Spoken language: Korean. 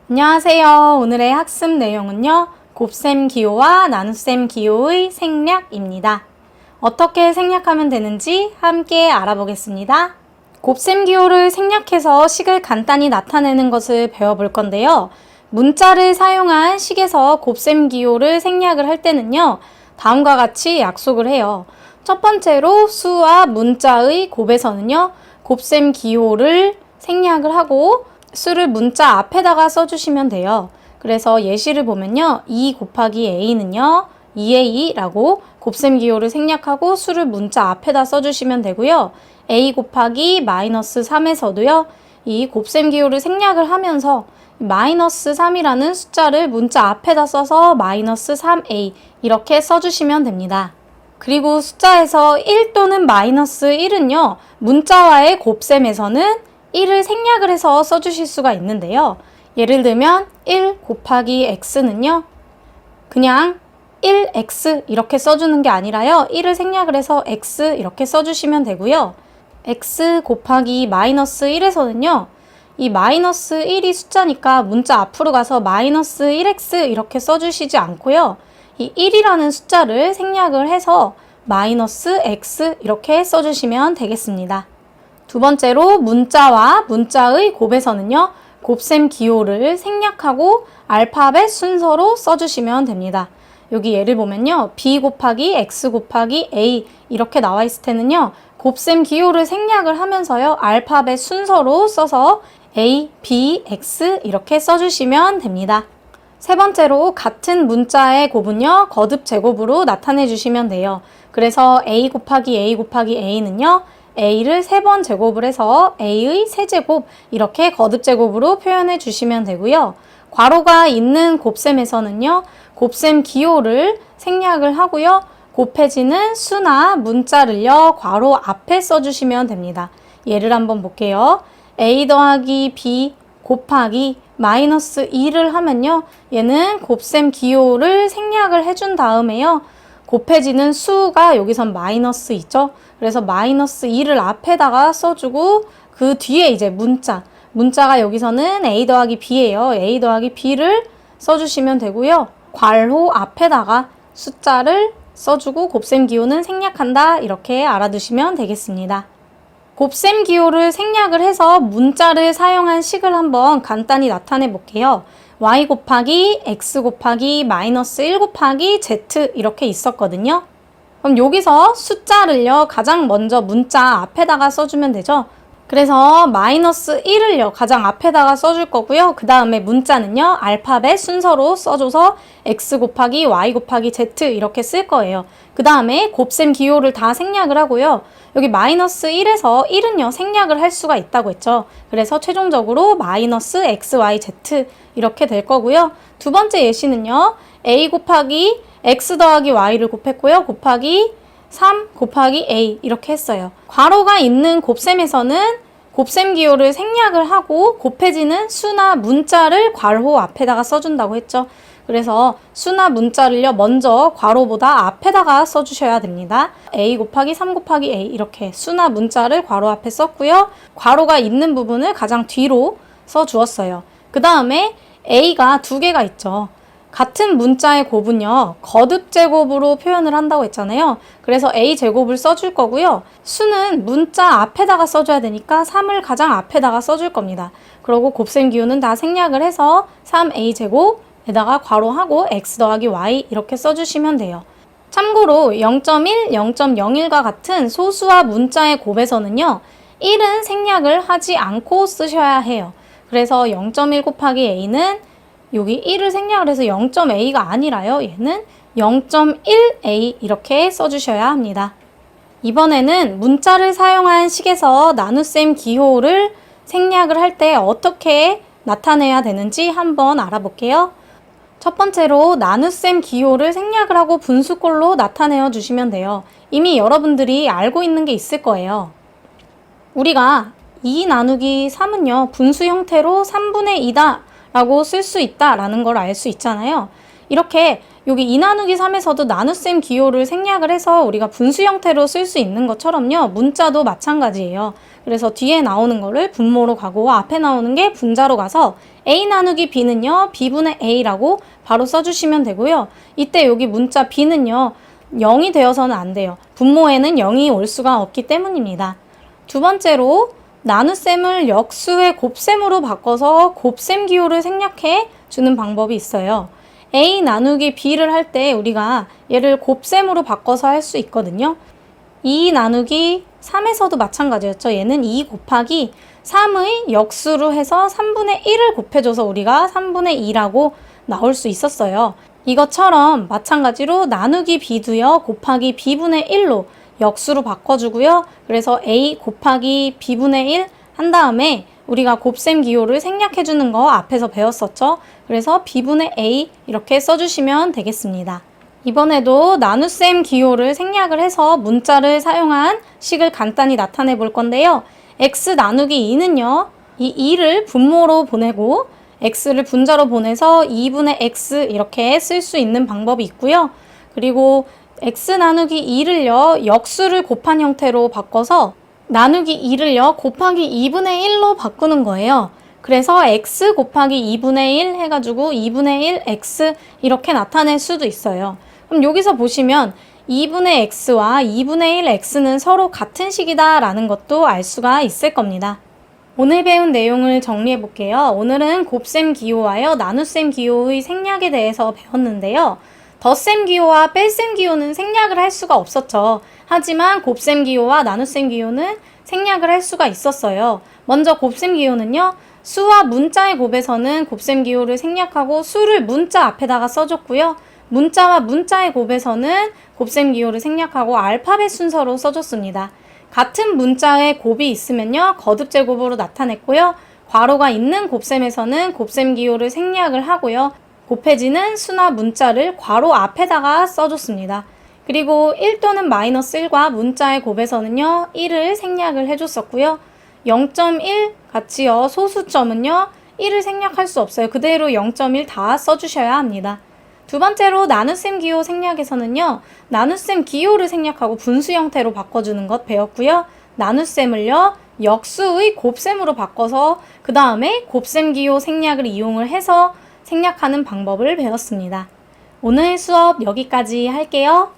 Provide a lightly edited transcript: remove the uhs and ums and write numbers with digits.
안녕하세요. 오늘의 학습 내용은요. 곱셈 기호와 나눗셈 기호의 생략입니다. 어떻게 생략하면 되는지 함께 알아보겠습니다. 곱셈 기호를 생략해서 식을 간단히 나타내는 것을 배워볼 건데요. 문자를 사용한 식에서 곱셈 기호를 생략을 할 때는요. 다음과 같이 약속을 해요. 첫 번째로 수와 문자의 곱에서는요. 곱셈 기호를 생략을 하고 수를 문자 앞에다가 써주시면 돼요. 그래서 예시를 보면요. 2 곱하기 a는요. 2a라고 곱셈 기호를 생략하고 수를 문자 앞에다 써주시면 되고요. a 곱하기 마이너스 3에서도요. 이 곱셈 기호를 생략을 하면서 마이너스 3이라는 숫자를 문자 앞에다 써서 마이너스 3a 이렇게 써주시면 됩니다. 그리고 숫자에서 1 또는 마이너스 1은요. 문자와의 곱셈에서는 1을 생략을 해서 써주실 수가 있는데요. 예를 들면 1 곱하기 x는요. 그냥 1x 이렇게 써주는 게 아니라요. 1을 생략을 해서 x 이렇게 써주시면 되고요. x 곱하기 마이너스 1에서는요. 이 마이너스 1이 숫자니까 문자 앞으로 가서 마이너스 1x 이렇게 써주시지 않고요. 이 1이라는 숫자를 생략을 해서 마이너스 x 이렇게 써주시면 되겠습니다. 두 번째로 문자와 문자의 곱에서는요. 곱셈 기호를 생략하고 알파벳 순서로 써주시면 됩니다. 여기 예를 보면요. b 곱하기 x 곱하기 a 이렇게 나와 있을 때는요. 곱셈 기호를 생략을 하면서요. 알파벳 순서로 써서 a, b, x 이렇게 써주시면 됩니다. 세 번째로 같은 문자의 곱은요. 거듭 제곱으로 나타내 주시면 돼요. 그래서 a 곱하기 a 곱하기 a는요. a를 3번 제곱을 해서 a의 세제곱 이렇게 거듭 제곱으로 표현해 주시면 되고요. 괄호가 있는 곱셈에서는요. 곱셈 기호를 생략을 하고요. 곱해지는 수나 문자를요. 괄호 앞에 써주시면 됩니다. 예를 한번 볼게요. a 더하기 b 곱하기 마이너스 2를 하면요. 얘는 곱셈 기호를 생략을 해준 다음에요. 곱해지는 수가 여기선 마이너스 있죠. 그래서 마이너스 2를 앞에다가 써주고 그 뒤에 이제 문자가 여기서는 a 더하기 b예요. a 더하기 b를 써주시면 되고요. 괄호 앞에다가 숫자를 써주고 곱셈 기호는 생략한다 이렇게 알아두시면 되겠습니다. 곱셈 기호를 생략을 해서 문자를 사용한 식을 한번 간단히 나타내 볼게요. y 곱하기 x 곱하기 마이너스 1 곱하기 z 이렇게 있었거든요. 그럼 여기서 숫자를요. 가장 먼저 문자 앞에다가 써주면 되죠. 그래서 마이너스 1을요. 가장 앞에다가 써줄 거고요. 그 다음에 문자는요. 알파벳 순서로 써줘서 x 곱하기 y 곱하기 z 이렇게 쓸 거예요. 그 다음에 곱셈 기호를 다 생략을 하고요. 여기 마이너스 1에서 1은요. 생략을 할 수가 있다고 했죠. 그래서 최종적으로 마이너스 x, y, z 이렇게 될 거고요. 두 번째 예시는요. a 곱하기 x 더하기 y를 곱했고요. 곱하기 3 곱하기 a 이렇게 했어요. 괄호가 있는 곱셈에서는 곱셈 기호를 생략을 하고 곱해지는 수나 문자를 괄호 앞에다가 써준다고 했죠. 그래서 수나 문자를요. 먼저 괄호보다 앞에다가 써주셔야 됩니다. a 곱하기 3 곱하기 a 이렇게 수나 문자를 괄호 앞에 썼고요. 괄호가 있는 부분을 가장 뒤로 써주었어요. 그 다음에 a가 두 개가 있죠. 같은 문자의 곱은요. 거듭 제곱으로 표현을 한다고 했잖아요. 그래서 a 제곱을 써줄 거고요. 수는 문자 앞에다가 써줘야 되니까 3을 가장 앞에다가 써줄 겁니다. 그리고 곱셈 기호는 다 생략을 해서 3a 제곱에다가 괄호하고 x 더하기 y 이렇게 써주시면 돼요. 참고로 0.1, 0.01과 같은 소수와 문자의 곱에서는요. 1은 생략을 하지 않고 쓰셔야 해요. 그래서 0.1 곱하기 a는 여기 1을 생략을 해서 0.a가 아니라요. 얘는 0.1a 이렇게 써주셔야 합니다. 이번에는 문자를 사용한 식에서 나눗셈 기호를 생략을 할 때 어떻게 나타내야 되는지 한번 알아볼게요. 첫 번째로 나눗셈 기호를 생략을 하고 분수꼴로 나타내어 주시면 돼요. 이미 여러분들이 알고 있는 게 있을 거예요. 우리가 2 나누기 3은요. 분수 형태로 3분의 2다 라고 쓸 수 있다라는 걸 알 수 있잖아요. 이렇게 여기 2 나누기 3에서도 나눗셈 기호를 생략을 해서 우리가 분수 형태로 쓸 수 있는 것처럼요. 문자도 마찬가지예요. 그래서 뒤에 나오는 거를 분모로 가고 앞에 나오는 게 분자로 가서 a 나누기 b는요. b분의 a라고 바로 써주시면 되고요. 이때 여기 문자 b는요. 0이 되어서는 안 돼요. 분모에는 0이 올 수가 없기 때문입니다. 두 번째로 나눗셈을 역수의 곱셈으로 바꿔서 곱셈 기호를 생략해 주는 방법이 있어요. a 나누기 b를 할 때 우리가 얘를 곱셈으로 바꿔서 할 수 있거든요. 2 나누기 3에서도 마찬가지였죠. 얘는 2 곱하기 3의 역수로 해서 3분의 1을 곱해줘서 우리가 3분의 2라고 나올 수 있었어요. 이것처럼 마찬가지로 나누기 b도요. 곱하기 b분의 1로 역수로 바꿔주고요. 그래서 a 곱하기 b분의 1 한 다음에 우리가 곱셈 기호를 생략해주는 거 앞에서 배웠었죠. 그래서 b분의 a 이렇게 써주시면 되겠습니다. 이번에도 나눗셈 기호를 생략을 해서 문자를 사용한 식을 간단히 나타내 볼 건데요. x 나누기 2는요. 이 2를 분모로 보내고 x를 분자로 보내서 2분의 x 이렇게 쓸 수 있는 방법이 있고요. 그리고 x 나누기 2를요. 역수를 곱한 형태로 바꿔서 나누기 2를요. 곱하기 2분의 1로 바꾸는 거예요. 그래서 x 곱하기 2분의 1 해가지고 2분의 1 x 이렇게 나타낼 수도 있어요. 그럼 여기서 보시면 2분의 x와 2분의 1 x는 서로 같은 식이다 라는 것도 알 수가 있을 겁니다. 오늘 배운 내용을 정리해 볼게요. 오늘은 곱셈 기호와요. 나눗셈 기호의 생략에 대해서 배웠는데요. 덧셈 기호와 뺄셈 기호는 생략을 할 수가 없었죠. 하지만 곱셈 기호와 나눗셈 기호는 생략을 할 수가 있었어요. 먼저 곱셈 기호는요. 수와 문자의 곱에서는 곱셈 기호를 생략하고 수를 문자 앞에다가 써줬고요. 문자와 문자의 곱에서는 곱셈 기호를 생략하고 알파벳 순서로 써줬습니다. 같은 문자의 곱이 있으면요. 거듭 제곱으로 나타냈고요. 괄호가 있는 곱셈에서는 곱셈 기호를 생략을 하고요. 곱해지는 수나 문자를 괄호 앞에다가 써줬습니다. 그리고 1 또는 마이너스 1과 문자의 곱에서는요. 1을 생략을 해줬었고요. 0.1 같이요. 소수점은요. 1을 생략할 수 없어요. 그대로 0.1 다 써주셔야 합니다. 두 번째로 나눗셈 기호 생략에서는요. 나눗셈 기호를 생략하고 분수 형태로 바꿔주는 것 배웠고요. 나눗셈을요. 역수의 곱셈으로 바꿔서 그 다음에 곱셈 기호 생략을 이용을 해서 생략하는 방법을 배웠습니다. 오늘 수업 여기까지 할게요.